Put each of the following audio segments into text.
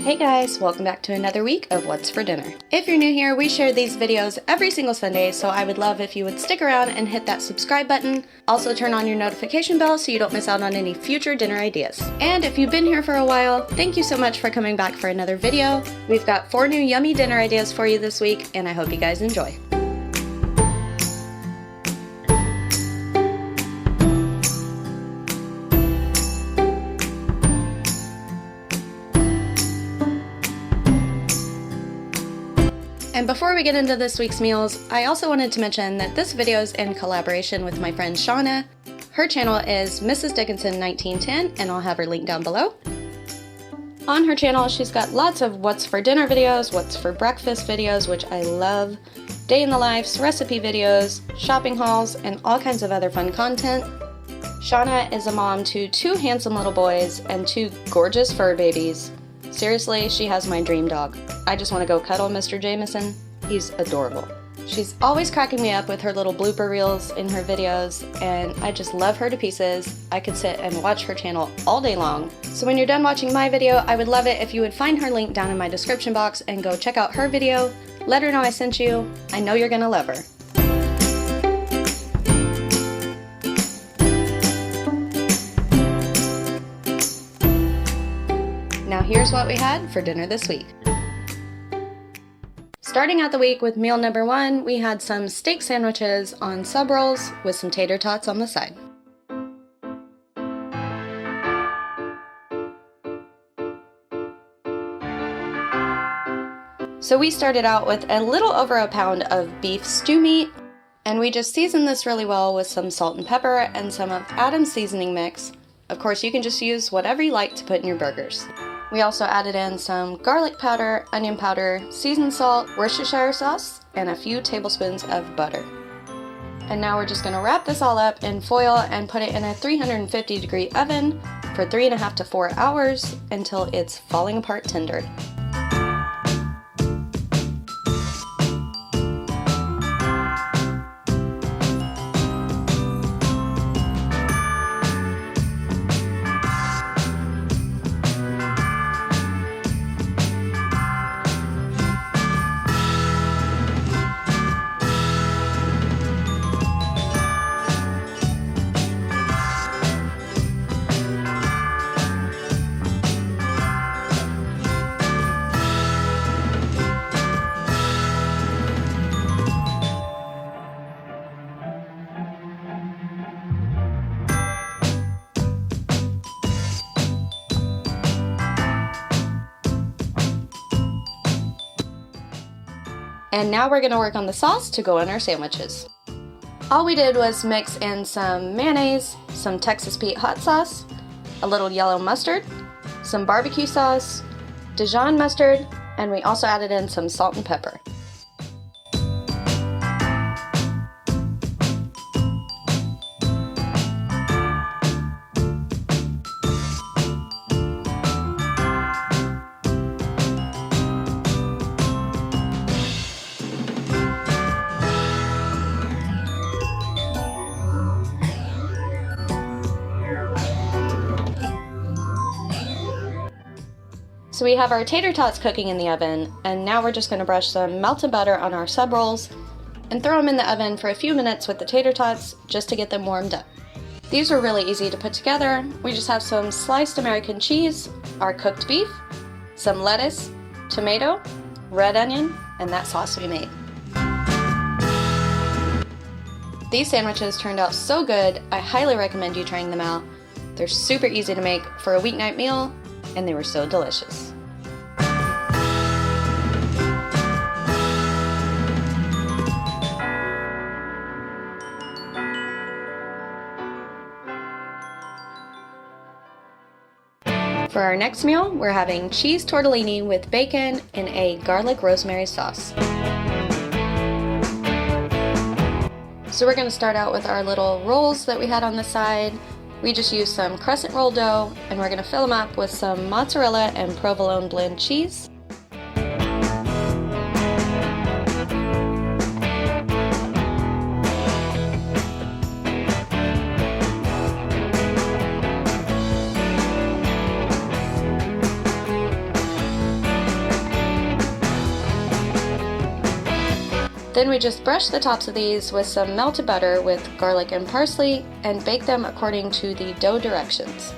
Hey guys, welcome back to another week of What's for Dinner. If you're new here, we share these videos every single Sunday, so I would love if you would stick around and hit that subscribe button. Also turn on your notification bell so you don't miss out on any future dinner ideas. And if you've been here for a while, thank you so much for coming back for another video. We've got 4 new yummy dinner ideas for you this week, and I hope you guys enjoy. And before we get into this week's meals, I also wanted to mention that this video is in collaboration with my friend Shaunna. Her channel is Mrs.Dickinson 1910, and I'll have her link down below. On her channel, she's got lots of what's for dinner videos, what's for breakfast videos, which I love, day in the lives, recipe videos, shopping hauls, and all kinds of other fun content. Shaunna is a mom to 2 handsome little boys and 2 gorgeous fur babies. Seriously, she has my dream dog. I just want to go cuddle Mr. Jameson. He's adorable. She's always cracking me up with her little blooper reels in her videos, and I just love her to pieces. I could sit and watch her channel all day long. So when you're done watching my video, I would love it if you would find her link down in my description box and go check out her video. Let her know I sent you. I know you're gonna love her. Now here's what we had for dinner this week. Starting out the week with meal number 1, we had some steak sandwiches on sub rolls with some tater tots on the side. So we started out with a little over a pound of beef stew meat, and we just seasoned this really well with some salt and pepper and some of Adam's seasoning mix. Of course, you can just use whatever you like to put in your burgers. We also added in some garlic powder, onion powder, seasoned salt, Worcestershire sauce, and a few tablespoons of butter. And now we're just going to wrap this all up in foil and put it in a 350-degree oven for 3.5 to 4 hours until it's falling apart tender. And now we're going to work on the sauce to go in our sandwiches. All we did was mix in some mayonnaise, some Texas Pete hot sauce, a little yellow mustard, some barbecue sauce, Dijon mustard, and we also added in some salt and pepper. So we have our tater tots cooking in the oven, and now we're just going to brush some melted butter on our sub rolls and throw them in the oven for a few minutes with the tater tots just to get them warmed up. These are really easy to put together. We just have some sliced American cheese, our cooked beef, some lettuce, tomato, red onion, and that sauce we made. These sandwiches turned out so good, I highly recommend you trying them out. They're super easy to make for a weeknight meal, and they were so delicious. For our next meal, we're having cheese tortellini with bacon in a garlic rosemary sauce. So we're going to start out with our little rolls that we had on the side. We just used some crescent roll dough, and we're going to fill them up with some mozzarella and provolone blend cheese. Then we just brush the tops of these with some melted butter with garlic and parsley and bake them according to the dough directions.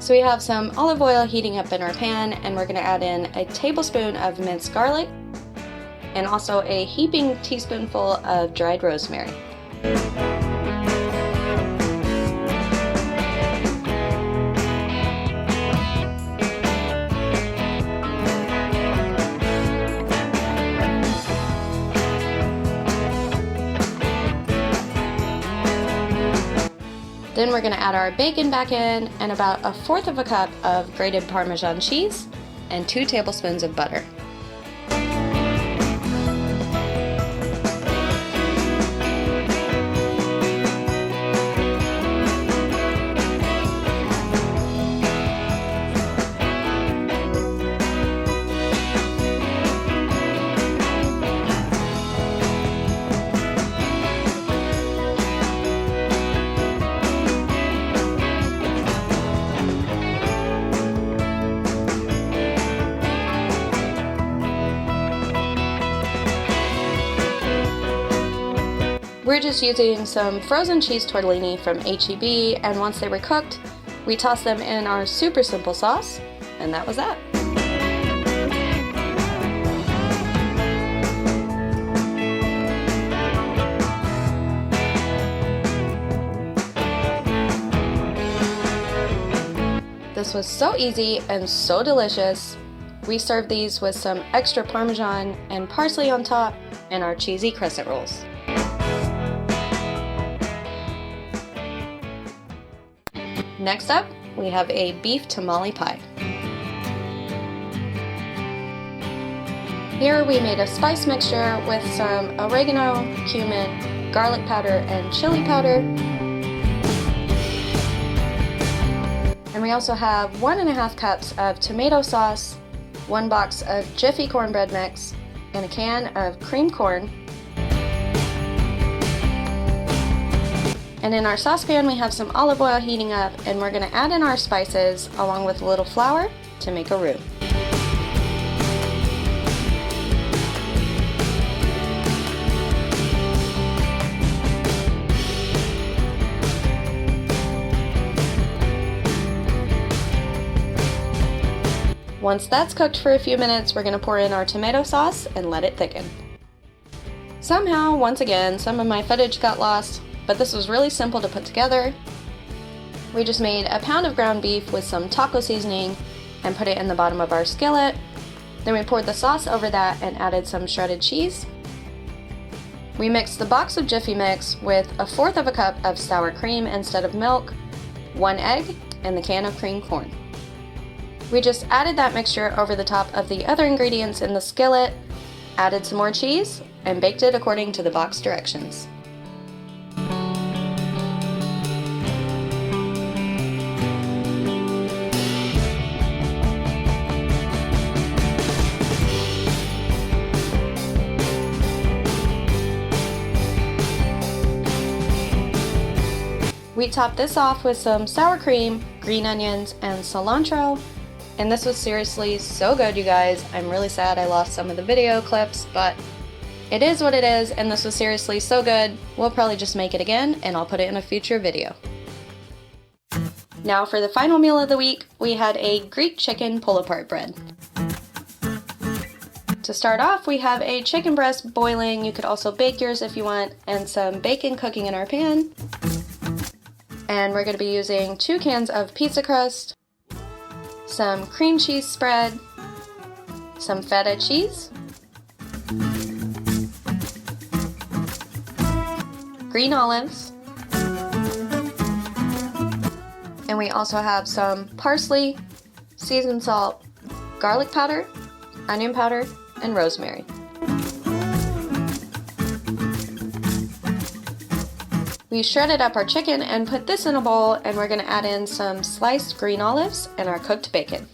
So we have some olive oil heating up in our pan, and we're going to add in a tablespoon of minced garlic and also a heaping teaspoonful of dried rosemary. Then we're going to add our bacon back in and about 1/4 cup of grated Parmesan cheese and 2 tablespoons of butter. We're just using some frozen cheese tortellini from H-E-B, and once they were cooked, we tossed them in our super simple sauce, and that was that. This was so easy and so delicious. We served these with some extra Parmesan and parsley on top and our cheesy crescent rolls. Next up, we have a beef tamale pie. Here we made a spice mixture with some oregano, cumin, garlic powder, and chili powder. And we also have 1½ cups of tomato sauce, 1 box of Jiffy cornbread mix, and a can of creamed corn. And in our saucepan we have some olive oil heating up, and we're going to add in our spices along with a little flour to make a roux. Once that's cooked for a few minutes, we're going to pour in our tomato sauce and let it thicken. Somehow, once again, some of my footage got lost, but this was really simple to put together. We just made a pound of ground beef with some taco seasoning and put it in the bottom of our skillet. Then we poured the sauce over that and added some shredded cheese. We mixed the box of Jiffy mix with 1/4 cup of sour cream instead of milk, 1 egg, and the can of creamed corn. We just added that mixture over the top of the other ingredients in the skillet, added some more cheese, and baked it according to the box directions. We topped this off with some sour cream, green onions, and cilantro. And this was seriously so good, you guys. I'm really sad I lost some of the video clips, but it is what it is, and this was seriously so good. We'll probably just make it again, and I'll put it in a future video. Now for the final meal of the week, we had a Greek chicken pull-apart bread. To start off, we have a chicken breast boiling. You could also bake yours if you want, and some bacon cooking in our pan. And we're going to be using 2 cans of pizza crust, some cream cheese spread, some feta cheese, green olives, and we also have some parsley, seasoned salt, garlic powder, onion powder, and rosemary. We shredded up our chicken and put this in a bowl, and we're going to add in some sliced green olives and our cooked bacon.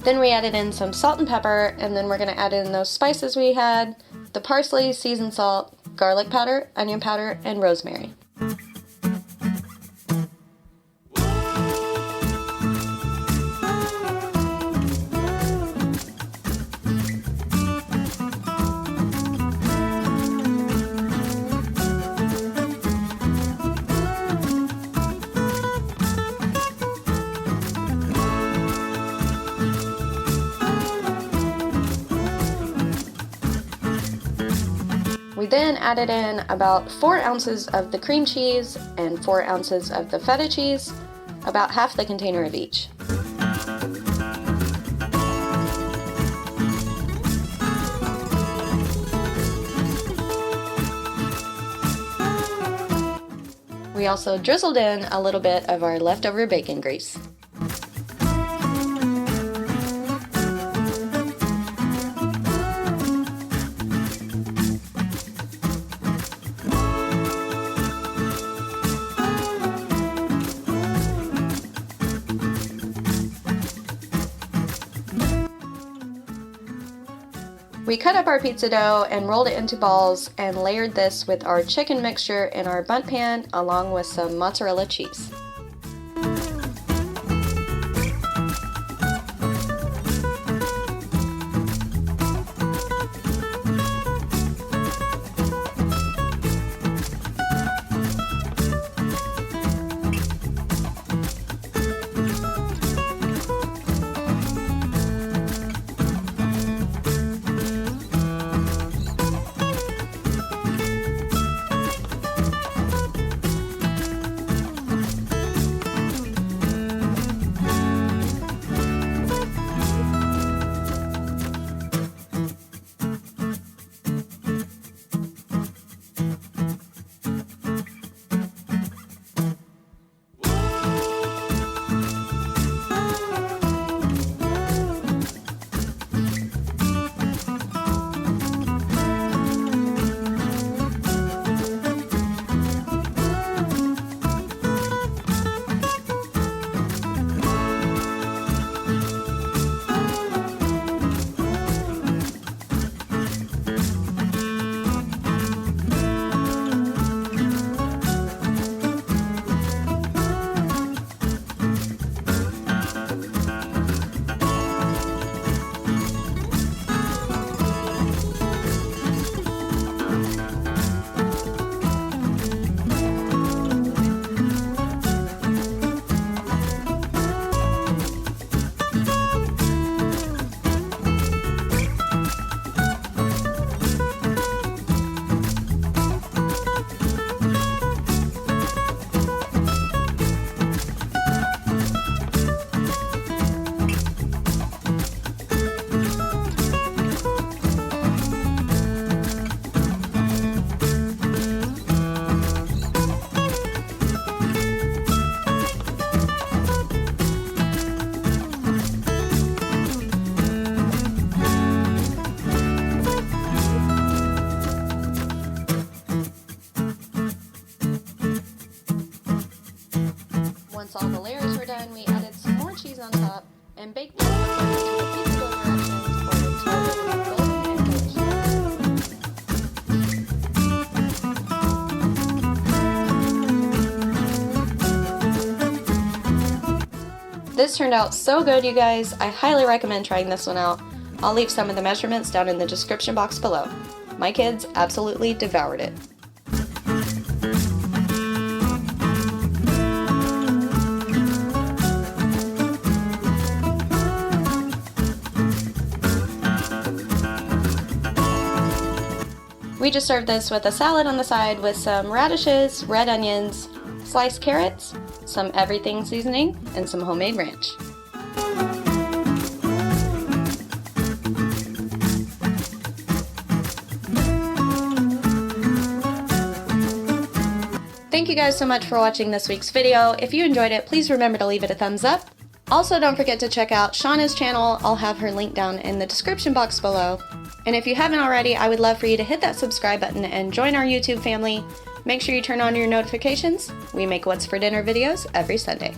Then we added in some salt and pepper, and then we're going to add in those spices we had, the parsley, seasoned salt, garlic powder, onion powder, and rosemary. We then added in about 4 ounces of the cream cheese and 4 ounces of the feta cheese, about half the container of each. We also drizzled in a little bit of our leftover bacon grease. We cut up our pizza dough and rolled it into balls and layered this with our chicken mixture in our bundt pan along with some mozzarella cheese. Once all the layers were done, we added some more cheese on top and baked them according to the pizza dough directions for until they were golden and delicious. This turned out so good, you guys. I highly recommend trying this one out. I'll leave some of the measurements down in the description box below. My kids absolutely devoured it. We just served this with a salad on the side with some radishes, red onions, sliced carrots, some everything seasoning, and some homemade ranch. Thank you guys so much for watching this week's video. If you enjoyed it, please remember to leave it a thumbs up. Also, don't forget to check out Shaunna's channel. I'll have her link down in the description box below. And if you haven't already, I would love for you to hit that subscribe button and join our YouTube family. Make sure you turn on your notifications. We make What's for Dinner videos every Sunday.